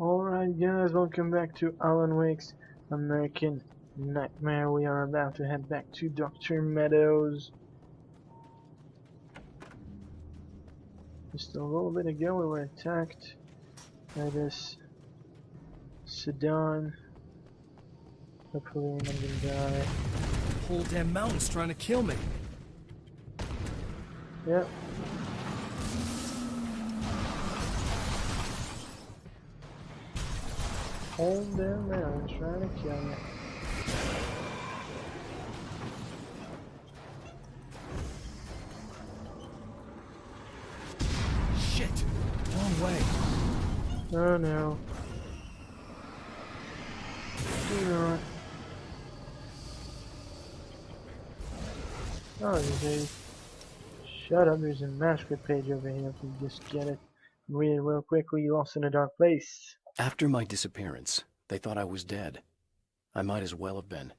Alright guys, welcome back to Alan Wake's American Nightmare. We are about to head back to Dr. Meadows. Just a little bit ago we were attacked by this sedan. Hopefully I'm not gonna die. Whole damn mountain's trying to kill me. Yep. Hold them down, trying to kill me. Shit! Wrong way. Oh no. Do not. Oh, there's a... Shut up, there's a manuscript page over here if you just get it. Read it real quickly, Lost in a Dark Place. After my disappearance, they thought I was dead. I might as well have been.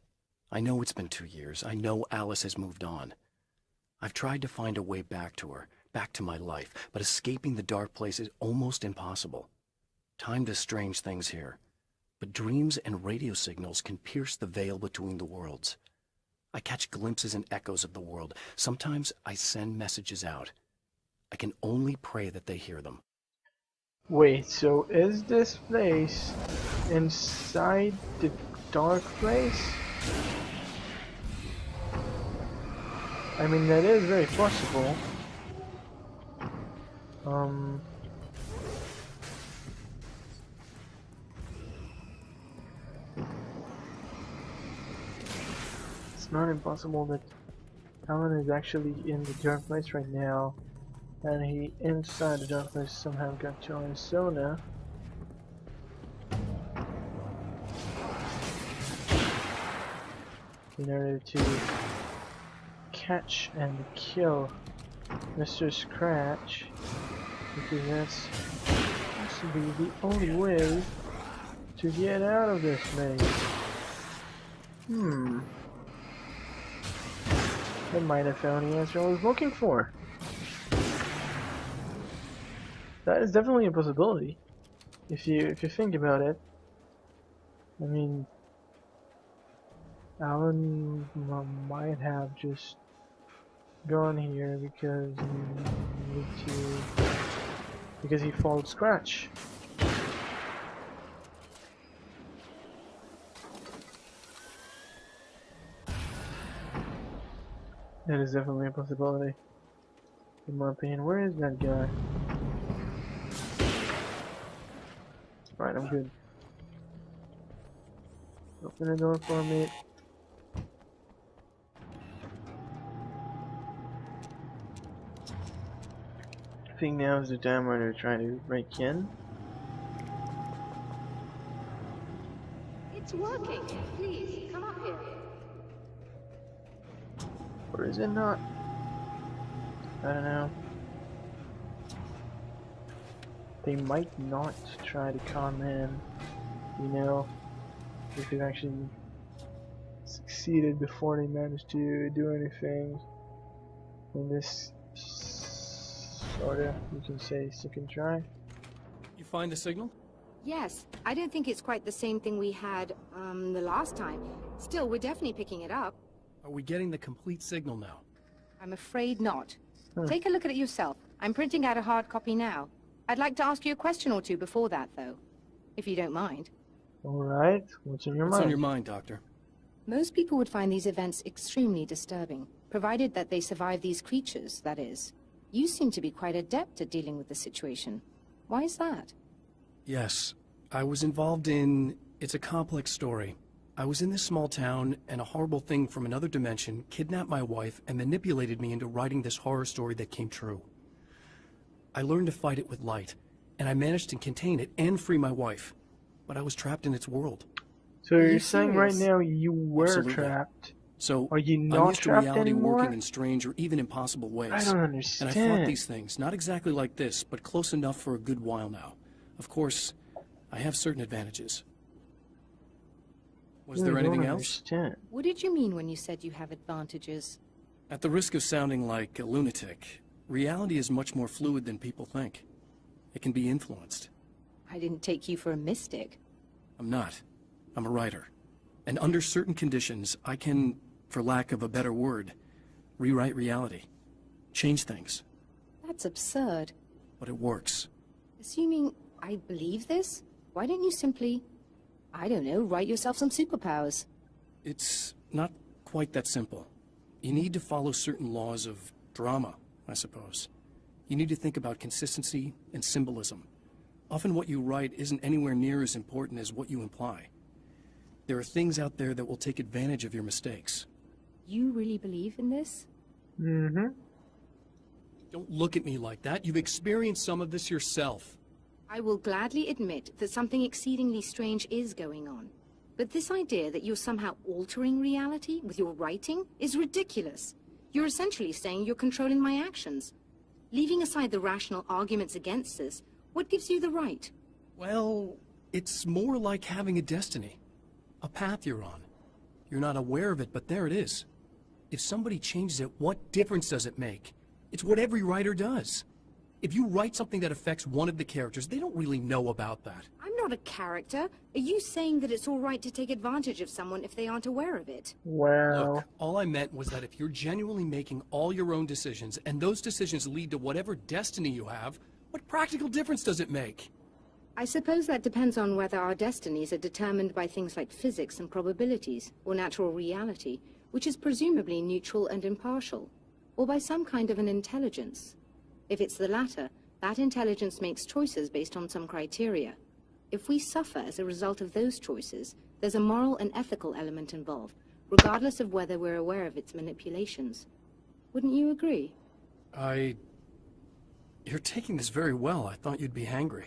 I know it's been 2 years. I know Alice has moved on. I've tried to find a way back to her, back to my life, but escaping the dark place is almost impossible. Time does strange things here, but dreams and radio signals can pierce the veil between the worlds. I catch glimpses and echoes of the world. Sometimes I send messages out. I can only pray that they hear them. Wait, so is this place inside the dark place? I mean, that is very possible. It's not impossible that Alan is actually in the dark place right now, and he inside the dark place somehow got to Arizona. In order to catch and kill Mr. Scratch, because that's possibly the only way to get out of this maze. I might have found the answer I was looking for. That is definitely a possibility, if you think about it. I mean, Alan might have just gone here because he followed Scratch. That is definitely a possibility, in my opinion. Where is that guy? Right, I'm good. Open the door for me. I think now is the time where they're trying to break in. It's working. Please, come up here. Or is it not? I don't know. They might not try to come in, you know, if they've actually succeeded before they managed to do anything in this sorta, you can say, second try. You find the signal? Yes, I don't think it's quite the same thing we had, the last time. Still, we're definitely picking it up. Are we getting the complete signal now? I'm afraid not. Take a look at it yourself. I'm printing out a hard copy now. I'd like to ask you a question or two before that, though, if you don't mind. Alright, what's in your mind? What's on your mind, Doctor? Most people would find these events extremely disturbing, provided that they survive these creatures, that is. You seem to be quite adept at dealing with the situation. Why is that? Yes, I was involved in... It's a complex story. I was in this small town, and a horrible thing from another dimension kidnapped my wife and manipulated me into writing this horror story that came true. I learned to fight it with light, and I managed to contain it and free my wife. But I was trapped in its world. So you're saying right now you were Absolutely. trapped? So, Are you I'm not used to trapped reality anymore? working in strange or even impossible ways. I don't understand. And I fought these things, not exactly like this, but close enough for a good while now. Of course, I have certain advantages. Was there anything else? What did you mean when you said you have advantages? At the risk of sounding like a lunatic, reality is much more fluid than people think. It can be influenced. I I didn't take you for a mystic. I'm not. I'm a writer. And under certain conditions, I can, for lack of a better word, rewrite reality. Change things. That's absurd. But it works. Assuming I believe this, why don't you simply, I don't know, write yourself some superpowers? It's not quite that simple. You need to follow certain laws of drama, I suppose. You need to think about consistency and symbolism. Often what you write isn't anywhere near as important as what you imply. There are things out there that will take advantage of your mistakes. You really believe in this? Mm-hmm. Don't look at me like that. You've experienced some of this yourself. I will gladly admit that something exceedingly strange is going on. But this idea that you're somehow altering reality with your writing is ridiculous. You're essentially saying you're controlling my actions. Leaving aside the rational arguments against this, what gives you the right? Well, it's more like having a destiny. A path you're on. You're not aware of it, but there it is. If somebody changes it, what difference does it make? It's what every writer does. If you write something that affects one of the characters, they don't really know about that. I'm not a character. Are you saying that it's all right to take advantage of someone if they aren't aware of it? Well, Look, all I meant was that if you're genuinely making all your own decisions, and those decisions lead to whatever destiny you have, what practical difference does it make? I suppose that depends on whether our destinies are determined by things like physics and probabilities, or natural reality, which is presumably neutral and impartial, or by some kind of an intelligence. If it's the latter, that intelligence makes choices based on some criteria. If we suffer as a result of those choices, there's a moral and ethical element involved, regardless of whether we're aware of its manipulations. Wouldn't you agree? You're taking this very well. I thought you'd be hangry.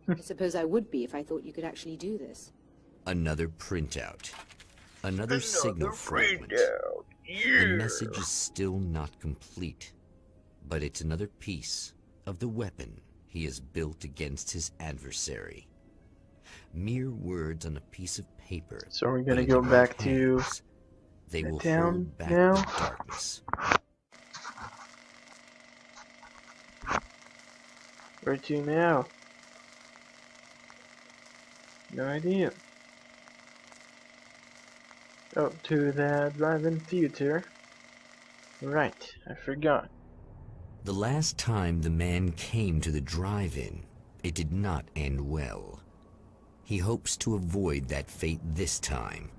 I suppose I would be if I thought you could actually do this. Another printout. Another signal fragment. Yeah. The message is still not complete, but it's another piece of the weapon he has built against his adversary. Mere words on a piece of paper. So we're gonna but in go the back right to hands, they the will town hold back now. the darkness. Where to now? No idea. Oh, to the drive-in theater. Right, I forgot. The last time the man came to the drive-in, it did not end well. He hopes to avoid that fate this time.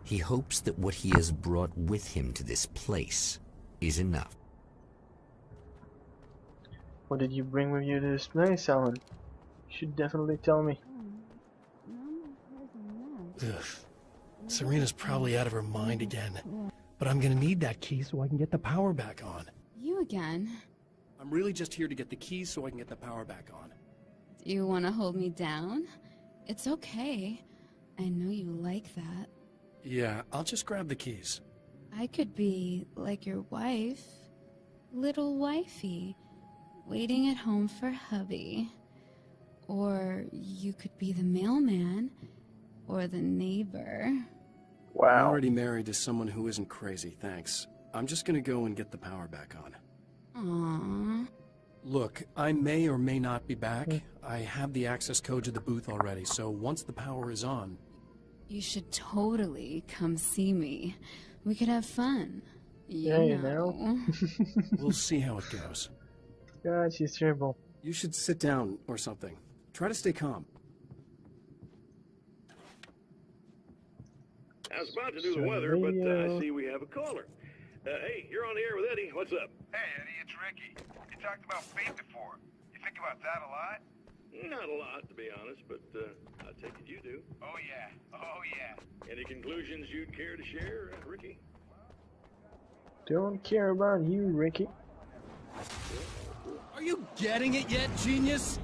He hopes that what he has brought with him to this place is enough. What did you bring with you to this place, Alan? You should definitely tell me. Ugh. Serena's probably out of her mind again. But I'm gonna need that key so I can get the power back on. You again? I'm really just here to get the keys so I can get the power back on. Do you want to hold me down? It's okay. I know you like that. Yeah, I'll just grab the keys. I could be like your wife. Little wifey. Waiting at home for hubby. Or you could be the mailman. Or the neighbor. I'm Wow. already married to someone who isn't crazy, thanks. I'm just gonna go and get the power back on. Aww. Look, I may or may not be back. I have the access code to the booth already, so once the power is on... You should totally come see me. We could have fun. Yeah, you know. We'll see how it goes. God, she's terrible. You should sit down or something. Try to stay calm. I was about to do the weather, but I see we have a caller. Hey, you're on the air with Eddie. What's up? Hey, Eddie, it's Ricky. You talked about fate before. You think about that a lot? Not a lot, to be honest, but I take it you do. Oh, yeah. Oh, yeah. Any conclusions you'd care to share, Ricky? Don't care about you, Ricky. Are you getting it yet, genius?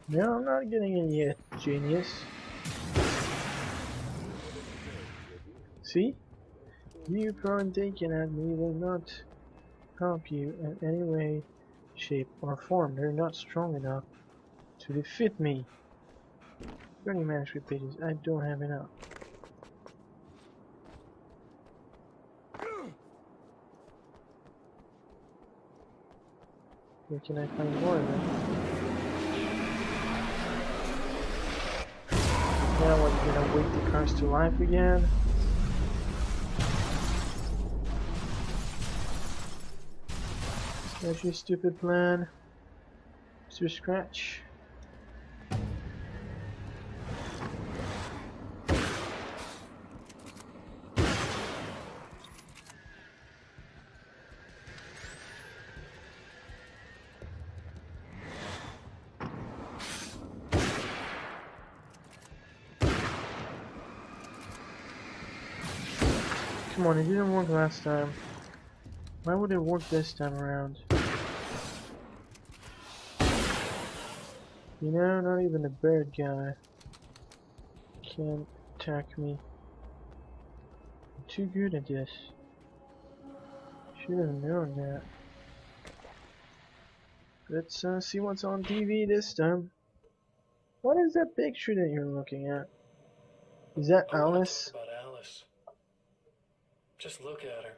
No, I'm not getting it yet, genius. See? You taking at me will not help you in any way, shape, or form. They're not strong enough to defeat me. 30 manuscript pages. I don't have enough. Where can I find more of them? Now what, you're gonna wake the cars to life again? That's your stupid plan, Mr. Scratch. Come on, it didn't work last time. Why would it work this time around? You know, not even a bird guy can attack me. I'm too good at this. Should have known that. Let's see what's on TV this time. What is that picture that you're looking at? Is that I wanna Alice? talk about Alice. Just look at her.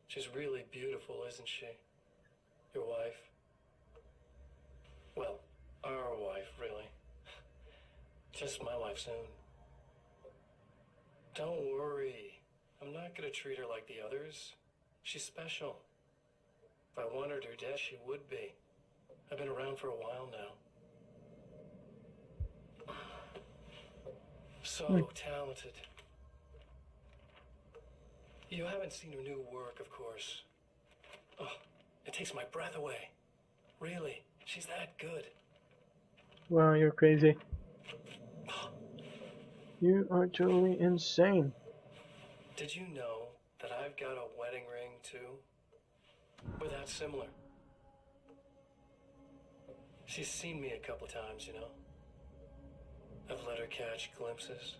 She's really beautiful, isn't she? Your wife. Well, our wife, really. Just my wife soon. Don't worry. I'm not gonna treat her like the others. She's special. If I wanted her dead, she would be. I've been around for a while now. So talented. You haven't seen her new work, of course. Oh, it takes my breath away. Really, she's that good. Wow, you're crazy. You are totally insane. Did you know that I've got a wedding ring, too? We're that similar. She's seen me a couple times, you know. I've let her catch glimpses.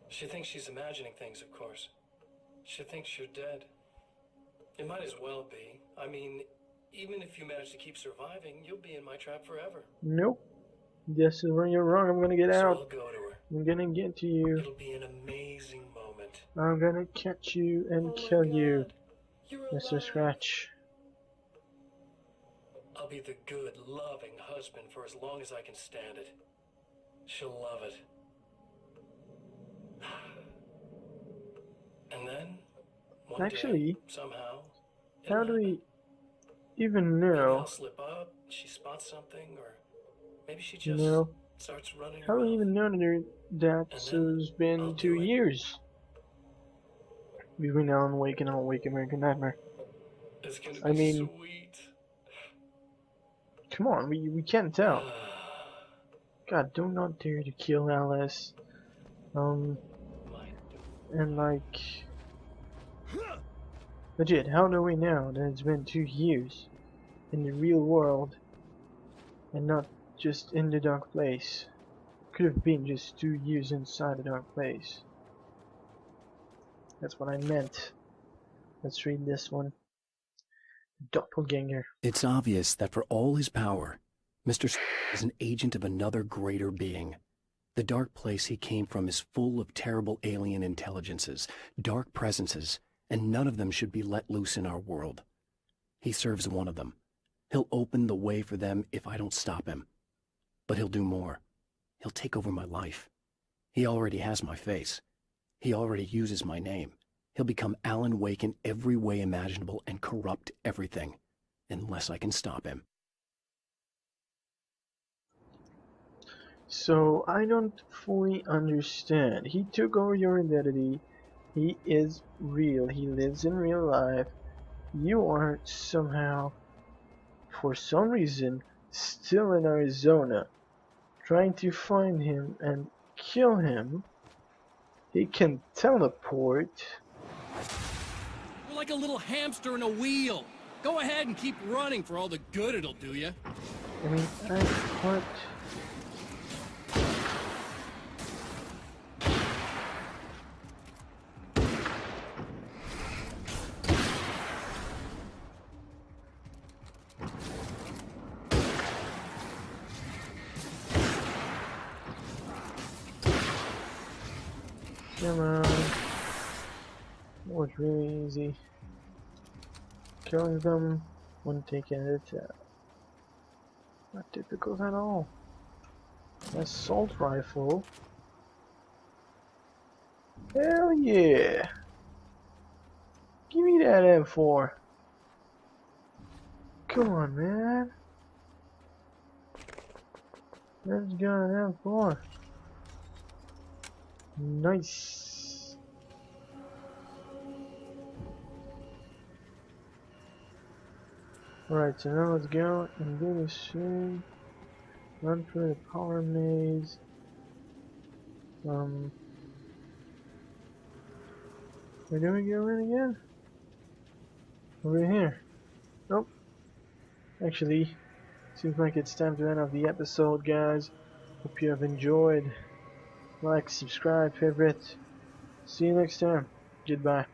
She thinks she's imagining things, of course. She thinks you're dead. It might as well be. I mean, even if you manage to keep surviving, you'll be in my trap forever. Nope. This is where you're wrong. I'm gonna get So out. I'll go to her. I'm gonna get to you. It'll be an amazing moment. I'm gonna catch you and Oh kill my you, God, you're Mr. alive. Scratch. I'll be the good, loving husband for as long as I can stand it. She'll love it. And then, one Actually, day, somehow, how do we even maybe know? I'll slip up, she spots something, or maybe she You just know? starts running How do we around. even know that has been I'll 2 do it. years? Between Alan Wake and Alan Wake American Nightmare. It's gonna I be mean, sweet. come on, we can't tell. God, do not dare to kill Alice. And like, legit, how do we know that it's been 2 years in the real world and not just in the dark place? Could have been just 2 years inside the dark place. That's what I meant. Let's read this one. Doppelganger. It's obvious that for all his power, Mr. is an agent of another greater being. The dark place he came from is full of terrible alien intelligences, dark presences, and none of them should be let loose in our world. He serves one of them. He'll open the way for them if I don't stop him. But he'll do more. He'll take over my life. He already has my face. He already uses my name. He'll become Alan Wake in every way imaginable and corrupt everything, unless I can stop him. So, I don't fully understand. He took over your identity. He is real. He lives in real life. You are somehow, for some reason, still in Arizona, trying to find him and kill him. He can teleport. You're like a little hamster in a wheel. Go ahead and keep running for all the good it'll do you. I mean, what? Come on. That was really easy. Killing them One taken at a time. Not difficult at all. Assault rifle. Hell yeah! Give me that M4. Come on, man. Let's go an M4. Nice. Alright, so now let's go and do this shit. Run through the power maze. Where do we go in again? Over here. Nope. Actually, seems like it's time to end off the episode, guys. Hope you have enjoyed. Like, subscribe, favorite. See you next time. Goodbye.